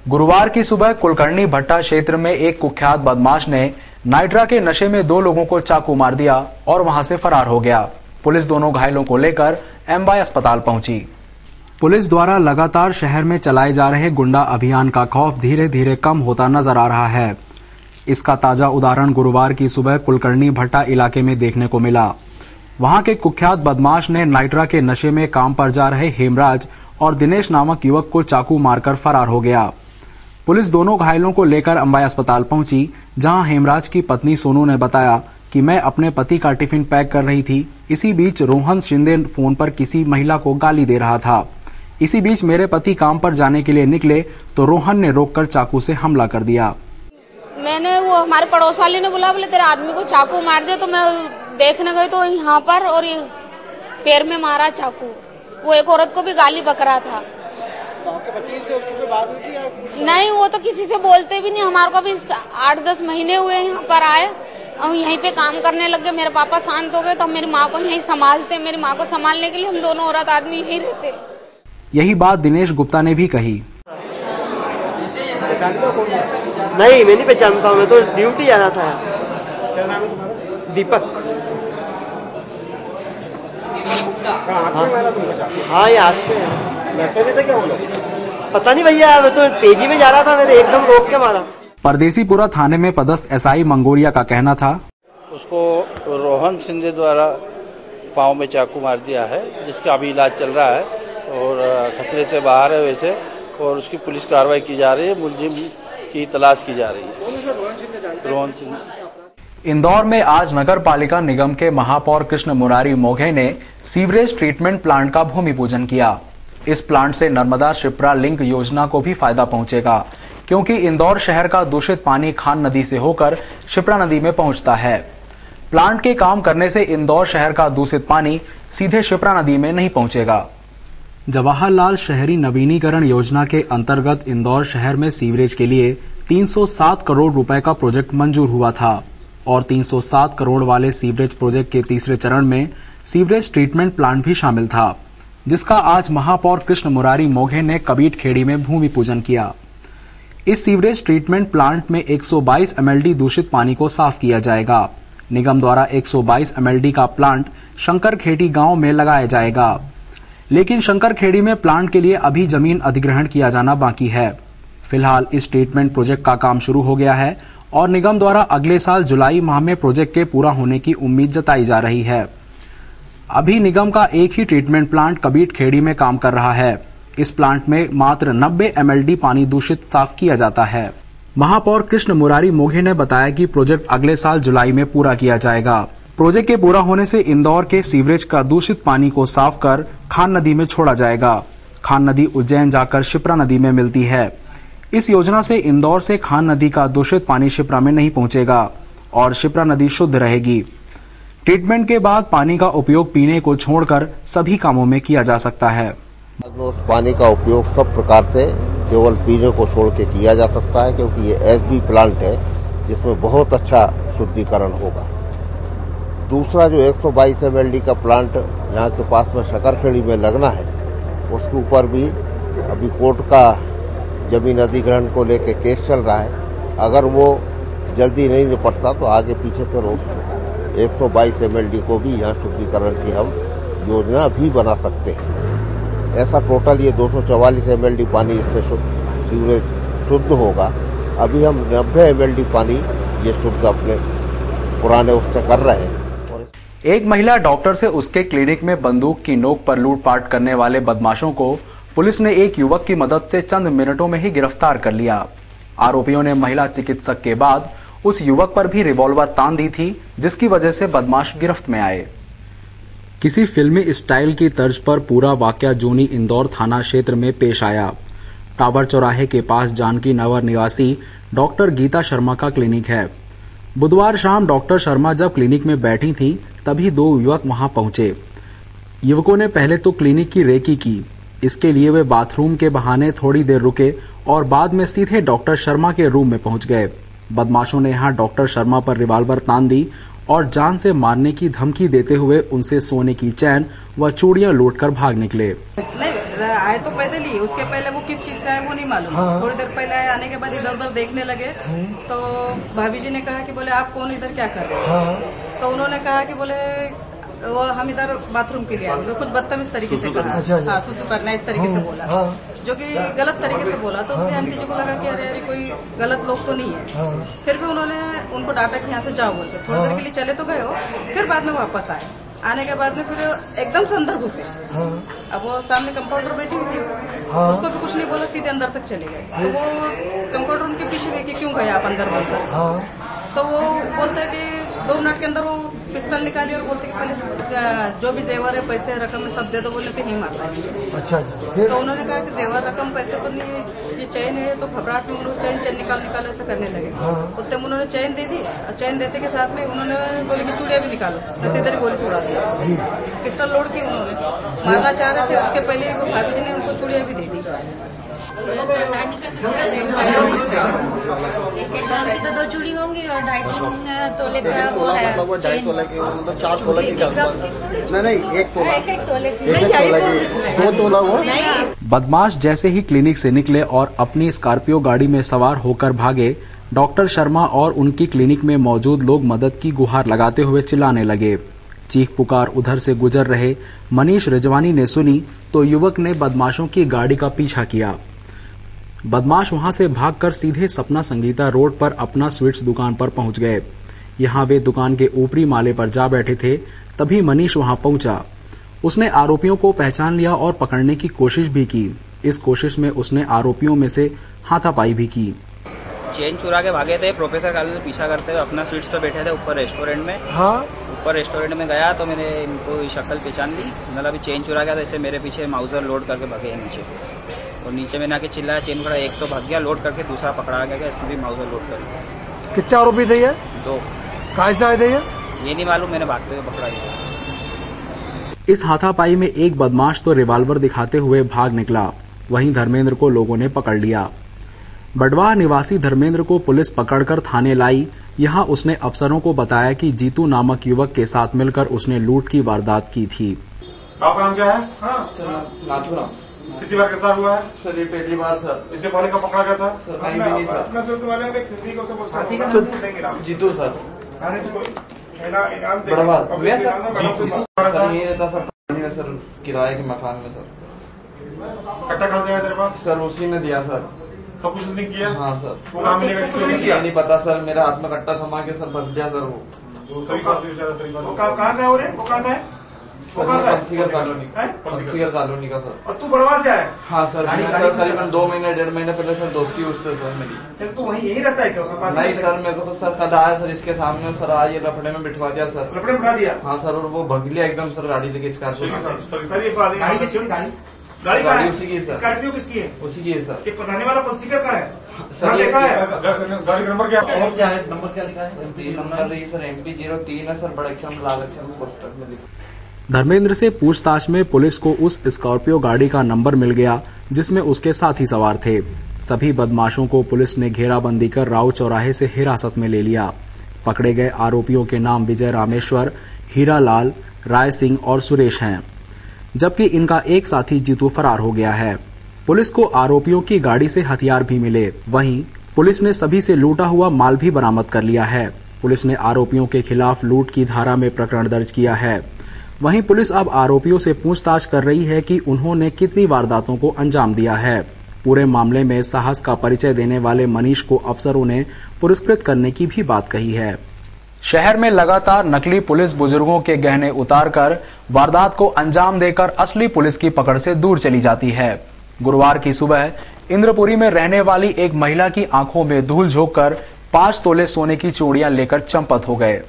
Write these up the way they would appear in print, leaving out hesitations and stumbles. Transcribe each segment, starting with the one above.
गुरुवार की सुबह कुलकर्णी भट्टा क्षेत्र में एक कुख्यात बदमाश ने नाइट्रा के नशे में 2 लोगों को चाकू मार दिया और वहां से फरार हो गया। पुलिस दोनों घायलों को लेकर एमवाय अस्पताल पहुंची। पुलिस द्वारा लगातार शहर में चलाए जा रहे गुंडा अभियान का खौफ धीरे धीरे कम होता नजर आ रहा है। इसका ताजा उदाहरण गुरुवार की सुबह कुलकर्णी भट्टा इलाके में देखने को मिला। वहां के कुख्यात बदमाश ने नाइट्रा के नशे में काम पर जा रहे हेमराज और दिनेश नामक युवक को चाकू मारकर फरार हो गया। पुलिस दोनों घायलों को लेकर एमवाय अस्पताल पहुंची, जहां हेमराज की पत्नी सोनू ने बताया कि मैं अपने पति का टिफिन पैक कर रही थी। इसी बीच रोहन शिंदे फोन पर किसी महिला को गाली दे रहा था। इसी बीच मेरे पति काम पर जाने के लिए निकले तो रोहन ने रोककर चाकू से हमला कर दिया। मैंने वो हमारे पड़ोस वाले ने बोला, बोले तेरे आदमी को चाकू मार दे। तो मैं देखने गई तो यहाँ पर और ये पैर में मारा चाकू। वो एक औरत को भी गाली बक रहा था। तो आपके पति से उसकी कोई बात हुई थी या? नहीं, वो तो किसी से बोलते भी नहीं। हमारे को भी 8-10 महीने हुए यहाँ पर आए। हम यहीं पे काम करने लग गए। मेरे पापा शांत हो गए तो हम मेरी माँ को यहीं संभालते। मेरी माँ को संभालने के लिए हम दोनों औरत आदमी यहीं रहते। यही बात दिनेश गुप्ता ने भी कही। नहीं, मैं नहीं पहचानता हूँ। मैं तो ड्यूटी जा रहा था। क्या नाम है तुम्हारा? दीपक। हाँ, ये हाथ पे वैसे नहीं थे क्या वो लोग? पता नहीं भैया, मैं तो तेजी में जा रहा था। मैंने एकदम रोक के मारा। परदेसीपुरा थाने में पदस्थ एसआई मंगोरिया का कहना था, उसको रोहन शिंदे द्वारा पाँव में चाकू मार दिया है, जिसका अभी इलाज चल रहा है और खतरे से बाहर है वैसे, और उसकी पुलिस कार्रवाई की जा रही है। मुलजिम की तलाश की जा रही है। रोहन शिंदे। इंदौर में आज नगर पालिका निगम के महापौर कृष्ण मुरारी मोघे ने सीवरेज ट्रीटमेंट प्लांट का भूमि पूजन किया। इस प्लांट से नर्मदा शिप्रा लिंक योजना को भी फायदा पहुंचेगा, क्योंकि इंदौर शहर का दूषित पानी खान नदी से होकर शिप्रा नदी में पहुंचता है। प्लांट के काम करने से इंदौर शहर का दूषित पानी सीधे शिप्रा नदी में नहीं पहुंचेगा। जवाहरलाल शहरी नवीनीकरण योजना के अंतर्गत इंदौर शहर में सीवरेज के लिए 307 करोड़ रुपए का प्रोजेक्ट मंजूर हुआ था और 307 करोड़ वाले सीवरेज प्रोजेक्ट के तीसरे चरण में सीवरेज ट्रीटमेंट प्लांट भी शामिल था, जिसका आज महापौर कृष्ण मुरारी मोघे ने कबीट खेड़ी में भूमि पूजन किया। इस सीवरेज ट्रीटमेंट प्लांट में 122 एमएलडी दूषित पानी को साफ किया जाएगा। निगम द्वारा 122 एमएलडी का प्लांट शंकरखेड़ी गांव में लगाया जाएगा, लेकिन शंकरखेड़ी में प्लांट के लिए अभी जमीन अधिग्रहण किया जाना बाकी है। फिलहाल इस ट्रीटमेंट प्रोजेक्ट का काम शुरू हो गया है और निगम द्वारा अगले साल जुलाई माह में प्रोजेक्ट के पूरा होने की उम्मीद जताई जा रही है। अभी निगम का एक ही ट्रीटमेंट प्लांट कबीट खेड़ी में काम कर रहा है। इस प्लांट में मात्र 90 एमएलडी पानी दूषित साफ किया जाता है। महापौर कृष्ण मुरारी मोघे ने बताया कि प्रोजेक्ट अगले साल जुलाई में पूरा किया जाएगा। प्रोजेक्ट के पूरा होने से इंदौर के सीवरेज का दूषित पानी को साफ कर खान नदी में छोड़ा जाएगा। खान नदी उज्जैन जाकर शिप्रा नदी में मिलती है। इस योजना से इंदौर से खान नदी का दूषित पानी शिप्रा में नहीं पहुंचेगा और शिप्रा नदी शुद्ध रहेगी। ट्रीटमेंट के बाद पानी का उपयोग पीने को छोड़कर सभी कामों में किया जा सकता है। उस पानी का उपयोग सब प्रकार से केवल पीने को छोड़ के किया जा सकता है, क्योंकि ये एसबी प्लांट है जिसमें बहुत अच्छा शुद्धिकरण होगा। दूसरा जो 122 एमएलडी का प्लांट यहाँ के पास में शंकरखेड़ी में लगना है, उसके ऊपर भी अभी कोर्ट का जमीन अधिग्रहण को लेकर केस चल रहा है। अगर वो जल्दी नहीं निपटता तो आगे पीछे फिर उस 122 एमएलडी को भी यहाँ शुद्धिकरण की हम योजना भी बना सकते हैं। ऐसा टोटल ये 244 एमएलडी पानी इससे सीवरेज शुद्ध होगा। अभी हम 90 एमएलडी पानी ये शुद्ध अपने पुराने उससे कर रहे हैं। एक महिला डॉक्टर से उसके क्लिनिक में बंदूक की नोक पर लूटपाट करने वाले बदमाशों को पुलिस ने एक युवक की मदद से चंद मिनटों में ही गिरफ्तार कर लिया। आरोपियों ने महिला चिकित्सक के बाद उस युवक पर भी रिवॉल्वर तान दी थी, जिसकी वजह से बदमाश गिरफ्त में आए। किसी फिल्मी स्टाइल की तर्ज पर पूरा वाकया जूनी इंदौर थाना क्षेत्र में पेश आया। टावर चौराहे के पास जानकी नगर निवासी डॉक्टर गीता शर्मा का क्लिनिक है। बुधवार शाम डॉक्टर शर्मा जब क्लिनिक में बैठी थी, तभी 2 युवक वहां पहुंचे। युवकों ने पहले तो क्लिनिक की रेकी की। इसके लिए वे बाथरूम के बहाने थोड़ी देर रुके और बाद में सीधे डॉक्टर शर्मा के रूम में पहुंच गए। बदमाशों ने यहां डॉक्टर शर्मा पर रिवॉल्वर तान दी और जान से मारने की धमकी देते हुए उनसे सोने की चैन व चूड़ियां लूटकर भाग निकले। आए तो पैदल ही, उसके पहले वो किस चीज से आए वो नहीं मालूम। थोड़ी देर पहले आए, आने के बाद इधर उधर देखने लगे तो भाभी जी ने कहा कि बोले आप कौन, इधर क्या कर रहे हो? तो उन्होंने कहा कि बोले वो हम इधर बाथरूम के लिए आए। तो कुछ बदतमीज तरीके से कहा, हाँ सुसु करना इस तरीके से बोला, जो कि गलत तरीके से बोला। तो उसके आंटी जी को लगा कि अरे अरे कोई गलत लोग तो नहीं है। फिर भी उन्होंने उनको डांटा कि यहाँ से जाओ बोल के। थोड़ी देर के लिए चले तो गए हो, फिर बाद में वापस आए। आने के बाद में फिर एकदम से अंदर घुसे। अब वो सामने कंपाउंडर बैठी हुई थी, उसको भी कुछ नहीं बोला, सीधे अंदर तक चले गए। तो वो कंपाउंडर उनके पीछे गए कि क्यों गए आप अंदर बोलकर। तो वो बोलते हैं कि 2 मिनट के अंदर वो पिस्टल निकाली और बोलते कि पहले जो भी जेवर है, पैसे रकम है सब दे दो, बोले तो ही मारता है। अच्छा, तो उन्होंने कहा कि जेवर रकम पैसे तो नहीं है, ये चैन है। तो घबराहट में उन्होंने चैन निकाल ऐसा करने लगे। उतने में उन्होंने चैन दे दी। चैन देते के साथ में उन्होंने बोले कि चूड़िया भी निकालो, नहीं तो इधर ही गोली से उड़ा दिया। पिस्टल लोड की उन्होंने मारना चाह रहे थे, उसके पहले वो भाभी जी ने उनको चूड़िया भी दे दी। तो 2 चूड़ी होंगी और 2.5 तोले का वो है, 2.5 तोले की, मतलब 4 तोले की आसपास। नहीं 1 तोला, 1 तोले की, 2 तोला हुआ। बदमाश जैसे ही क्लिनिक से निकले और अपनी स्कॉर्पियो गाड़ी में सवार होकर भागे, डॉक्टर शर्मा और उनकी क्लिनिक में मौजूद लोग मदद की गुहार लगाते हुए चिल्लाने लगे। चीख पुकार उधर से गुजर रहे मनीष रिजवानी ने सुनी तो युवक ने बदमाशों की गाड़ी का पीछा किया। बदमाश वहां से भागकर सीधे सपना संगीता रोड पर अपना स्वीट्स दुकान पर पहुंच गए। यहां वे दुकान के ऊपरी माले पर जा बैठे थे, तभी मनीष वहां पहुंचा। उसने आरोपियों को पहचान लिया और पकड़ने की कोशिश भी की। इस कोशिश में उसने आरोपियों में से हाथापाई भी की। चेन चुरा के भागे थे, प्रोफेसर कॉलेज में पीछा करते हुए अपना स्वीट्स पे बैठे थे ऊपर रेस्टोरेंट में। ऊपर रेस्टोरेंट में गया तो मैंने इनको शक्ल पहचान ली। मतलब अभी चेन चुरा गया, जैसे मेरे पीछे माउजर लोड करके भागे नीचे, और नीचे मैंने आके चिल्लाया, चेन पकड़ा, एक तो भाग गया लोड करके, दूसरा पकड़ा गया, इसने भी माउजर लोड कर दिया। कितने आरोपी थे ये? 2। कहाँ से आए थे ये नहीं मालूम, मैंने भागते हुए पकड़ा गया। इस हाथापाई में एक बदमाश तो रिवाल्वर दिखाते हुए भाग निकला, वहीं धर्मेंद्र को लोगों ने पकड़ लिया। बडवाह निवासी धर्मेंद्र को पुलिस पकड़कर थाने लाई। यहां उसने अफसरों को बताया कि जीतू नामक युवक के साथ मिलकर उसने लूट की वारदात की थी। आपका नाम क्या है? नाथुराम। कितनी बार गिरफ्तार हुआ है? सर ये पहली बार सर। इससे पहले कब पकड़ा गया था? सर कहीं भी नहीं सर। जीतू सर। बड़ा बात ये रहता सर किराए के मकान में सर। कट्टा कहाँ से आया तेरे पास? सर उसी ने दिया सर। सब कुछ उसने किया? हाँ सर। वो कहाँ मिलेगा? किया नहीं पता सर, मेरा हाथ में कट्टा थमा के सर भग गया सर वो। सही बात है। वो कहाँ का है? वो कहाँ का है? पंसीगर कॉलोनी का सर। और तू बड़वा से आया? हाँ सर, सर करीबन 2 महीने 1.5 महीने पहले सर दोस्ती उससे सर मेरी। तू वहीं यही रहता है क्या उसके पास? नहीं सर, मेरे को तो सर कल आया सर इसके सामने, सर आज ये लफड़े में बिठवा दिया सर। लफड़े बिठा दिया? हाँ सर, और वो भग लिया एकदम सर गाड़ी लेके स्कॉर्पियो। गाड़ी उसी की है। स्कॉर्पियो किसकी है? उसी की है सर। ये बताने वाला पंसीकर का है सर। लिखा है गाड़ी नंबर क्या है? नंबर क्या लिखा है? नंबर सर MP 03 है सर, बड़े अक्षर में लाल अक्षर में पोस्टर में लिखा। धर्मेंद्र से पूछताछ में पुलिस को उस स्कॉर्पियो गाड़ी का नंबर मिल गया जिसमें उसके साथी सवार थे। सभी बदमाशों को पुलिस ने घेराबंदी कर राव चौराहे से हिरासत में ले लिया। पकड़े गए आरोपियों के नाम विजय रामेश्वर, हीरा लाल, राय सिंह और सुरेश हैं, जबकि इनका एक साथी जीतू फरार हो गया है। पुलिस को आरोपियों की गाड़ी से हथियार भी मिले। वहीं पुलिस ने सभी से लूटा हुआ माल भी बरामद कर लिया है। पुलिस ने आरोपियों के खिलाफ लूट की धारा में प्रकरण दर्ज किया है। वहीं पुलिस अब आरोपियों से पूछताछ कर रही है कि उन्होंने कितनी वारदातों को अंजाम दिया है। पूरे मामले में साहस का परिचय देने वाले मनीष को अफसरों ने पुरस्कृत करने की भी बात कही है। शहर में लगातार नकली पुलिस बुजुर्गों के गहने उतारकर वारदात को अंजाम देकर असली पुलिस की पकड़ से दूर चली जाती है। गुरुवार की सुबह इंद्रपुरी में रहने वाली एक महिला की आंखों में धूल झोंककर 5 तोले सोने की चूड़ियां लेकर चंपत हो गए।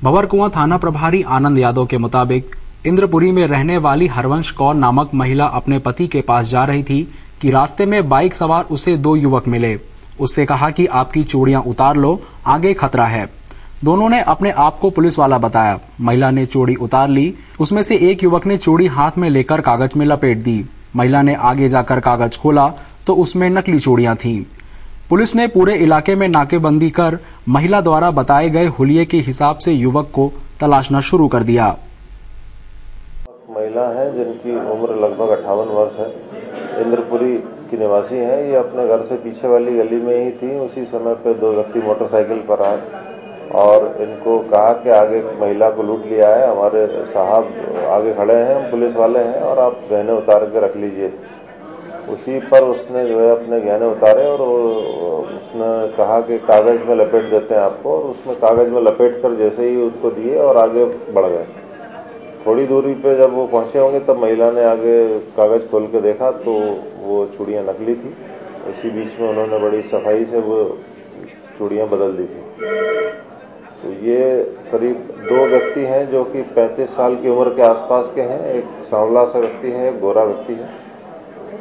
भंवरकुआं थाना प्रभारी आनंद यादव के मुताबिक इंद्रपुरी में रहने वाली हरवंश कौर नामक महिला अपने पति के पास जा रही थी कि रास्ते में बाइक सवार उसे 2 युवक मिले। उससे कहा कि आपकी चूड़ियां उतार लो, आगे खतरा है। दोनों ने अपने आप को पुलिस वाला बताया। महिला ने चूड़ी उतार ली। उसमें से एक युवक ने चूड़ी हाथ में लेकर कागज में लपेट दी। महिला ने आगे जाकर कागज खोला तो उसमें नकली चूड़ियां थीं। पुलिस ने पूरे इलाके में नाकेबंदी कर महिला द्वारा बताए गए हुलिये के हिसाब से युवक को तलाशना शुरू कर दिया। महिला हैं जिनकी उम्र लगभग 58 वर्ष है, इंद्रपुरी की निवासी हैं। ये अपने घर से पीछे वाली गली में ही थी। उसी समय पे दो व्यक्ति मोटरसाइकिल पर आए और इनको कहा कि आगे महिला को लूट लिया है, हमारे साहब आगे खड़े हैं, हम पुलिस वाले हैं और आप गहने उतार के रख लीजिए। उसी पर उसने जो है अपने गहने उतारे और उसने कहा कि कागज़ में लपेट देते हैं आपको, और उसमें कागज़ में लपेट कर जैसे ही उसको दिए और आगे बढ़ गए। थोड़ी दूरी पे जब वो पहुंचे होंगे तब महिला ने आगे कागज़ खोल के देखा तो वो चूड़ियाँ नकली थी। इसी बीच में उन्होंने बड़ी सफाई से वो चूड़ियाँ बदल दी थी। तो ये करीब 2 व्यक्ति हैं जो कि 35 साल की उम्र के आसपास के हैं। एक सांवला सा व्यक्ति है, एक गोरा व्यक्ति है,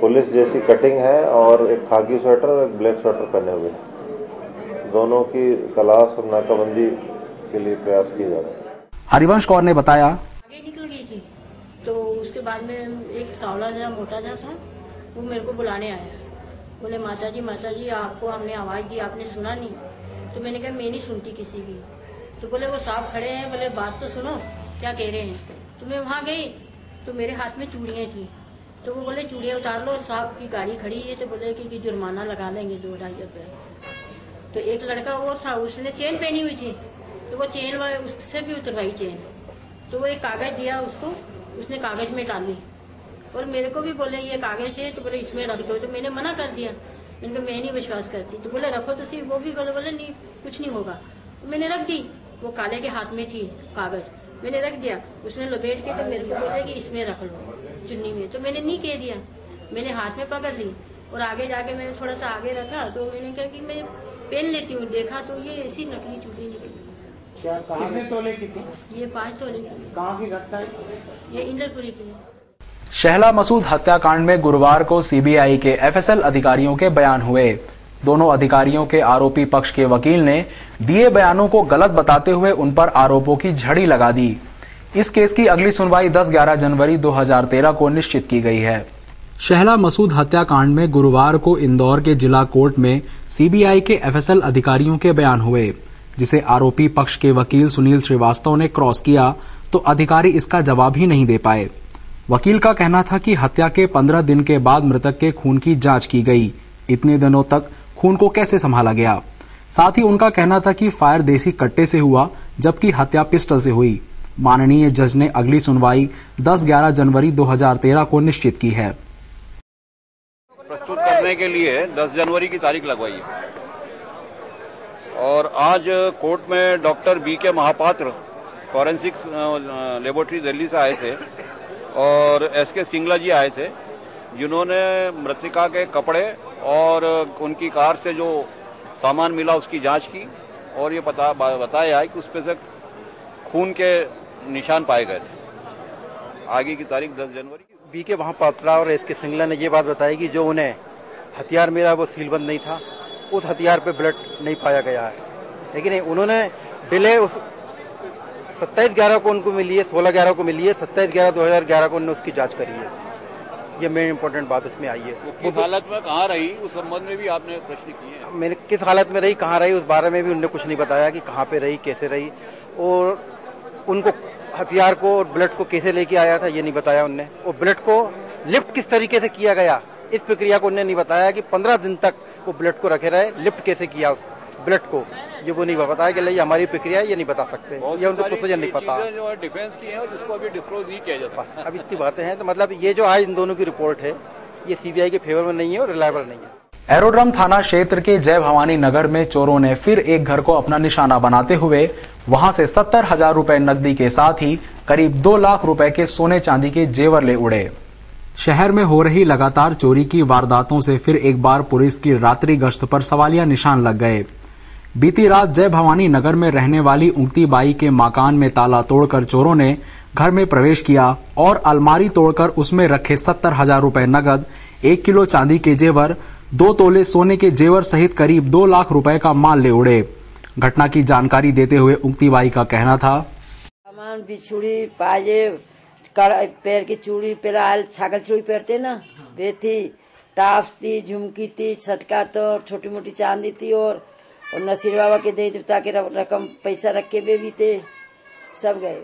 पुलिस जैसी कटिंग है और एक खाकी स्वेटर और एक ब्लैक स्वेटर पहने हुए हैं। दोनों की तलाश और नाकाबंदी के लिए प्रयास किए जा रहे हैं। हरिवंश कौर ने बताया, आगे निकल गई थी तो उसके बाद में एक सांवला जरा मोटा जहा था, वो मेरे को बुलाने आया, बोले माता जी आपको हमने आवाज दी, आपने सुना नहीं? तो मैंने कहा मैं नहीं सुनती किसी की। तो बोले वो साहब खड़े हैं, बोले बात तो सुनो क्या कह रहे हैं। तो मैं वहाँ गई तो मेरे हाथ में चूड़ियाँ थी, तो वो बोले चूड़ियाँ उतार लो, साहब की गाड़ी खड़ी है, तो बोले कि जुर्माना लगा लेंगे 2-2.5 रुपये। तो एक लड़का और था, उसने चेन पहनी हुई थी, तो वो चेन उससे भी उतरवाई चेन। तो वो एक कागज दिया उसको, उसने कागज में डाली और मेरे को भी बोले ये कागज है, तो बोले इसमें रख दो। तो मैंने मना कर दिया, मैंने कहा मैं नहीं विश्वास करती। तो बोले रखो तो सही, वो भी बोले नहीं कुछ नहीं होगा। तो मैंने रख दी, वो काले के हाथ में थी कागज, मैंने रख दिया। उसने लपेट के तो मेरे को बोले कि इसमें रख लो चुन्नी में, तो मैंने नहीं कह दिया, मैंने हाथ में पकड़ ली और आगे जाके मैंने थोड़ा सा आगे रखा। तो मैंने कहा कि मैं पहन लेती हूँ, देखा तो ये ऐसी नकली चूड़ी निकली। क्या कितने तोले की थी? ये 5 तोले की। कहाँ की घटना है? ये इंद्रपुरी की है। शहला मसूद हत्याकांड में गुरुवार को सीबीआई के एफएसएल अधिकारियों के बयान हुए। दोनों अधिकारियों के आरोपी पक्ष के वकील ने दिए बयानों को गलत बताते हुए उन पर आरोपों की झड़ी लगा दी। इस केस की अगली सुनवाई 10-11 जनवरी 2013 को निश्चित की गई है। शहला मसूद हत्याकांड में गुरुवार को इंदौर के जिला कोर्ट में सीबीआई के एफएसएल अधिकारियों के बयान हुए, जिसे आरोपी पक्ष के वकील सुनील श्रीवास्तव ने क्रॉस किया तो अधिकारी इसका जवाब ही नहीं दे पाए। वकील का कहना था कि हत्या के 15 दिन के बाद मृतक के खून की जांच की गई, इतने दिनों तक खून को कैसे संभाला गया। साथ ही उनका कहना था कि फायर देसी कट्टे से हुआ जबकि हत्या पिस्टल से हुई। माननीय जज ने अगली सुनवाई 10-11 जनवरी 2013 को निश्चित की है। प्रस्तुत करने के लिए 10 जनवरी की तारीख लगवाई है और आज कोर्ट में doctor BK Mahapatra forensic laboratory Delhi से आए थे और SK सिंगला जी आए थे, जिन्होंने मृतिका के कपड़े और उनकी कार से जो सामान मिला उसकी जांच की और ये बताया है कि उसमें से खून के निशान पाए गए थे। आगे की तारीख 10 जनवरी। BK महापात्रा और SK सिंगला ने ये बात बताई कि जो उन्हें हथियार मिला वो सीलबंद नहीं था, उस हथियार पे ब्लड नहीं पाया गया है। लेकिन उन्होंने डिले उस 27/11 को उनको मिली है, 16/11 को मिली है, 27/11/2011 को उन्होंने उसकी जांच करी है। ये मेन इंपॉर्टेंट बात उसमें आई है। किस हालत में कहाँ रही उस संबंध में भी आपने प्रश्न किए हैं? मैंने किस हालत में रही, कहाँ रही, उस बारे में भी उन्होंने कुछ नहीं बताया कि कहाँ पे रही, कैसे रही, और उनको हथियार को और ब्लड को कैसे लेके आया था ये नहीं बताया उनने, और ब्लड को लिफ्ट किस तरीके से किया गया इस प्रक्रिया को उन्होंने नहीं बताया कि 15 दिन तक वो ब्लड को रखे रहे, लिफ्ट कैसे किया उस ब्लड को, ये वो नहीं बताया कि ये हमारी प्रक्रिया है, ये नहीं बता सकते, ये उनको प्रोसीजर नहीं पता। जो डिफेंस की है जिसको अभी डिस्क्लोज नहीं किया जाता। अब इतनी बातें हैं, तो मतलब ये जो आज इन दोनों की रिपोर्ट है ये सीबीआई के फेवर में नहीं है और रिलायबल नहीं है। एरोड्रम थाना क्षेत्र के जय भवानी नगर में चोरों ने फिर एक घर को अपना निशाना बनाते हुए वहां से 70,000 रुपए नकदी के साथ ही करीब 2 लाख रुपए के सोने चांदी के जेवर ले उड़े। शहर में हो रही लगातार चोरी की वारदातों से फिर एक बार पुलिस की रात्रि गश्त पर सवालिया निशान लग गए। बीती रात जय भवानी नगर में रहने वाली उंगती बाई के मकान में ताला तोड़कर चोरों ने घर में प्रवेश किया और अलमारी तोड़कर उसमें रखे 70,000 रुपए नगद, 1 किलो चांदी के जेवर, 2 तोले सोने के जेवर सहित करीब 2 लाख रुपए का माल ले उड़े। घटना की जानकारी देते हुए उंगती बाई का कहना था, सामान बिछुड़ी, पाजेब, पैर की चूड़ी, पेराल छागल चूड़ी पहनते ना, वे थी, टाप्स थी, झुमकी थी, छटका तो छोटी मोटी चांदी थी, और नसीर बाबा के देवी देवता के रकम पैसा रख के भी थे, सब गए।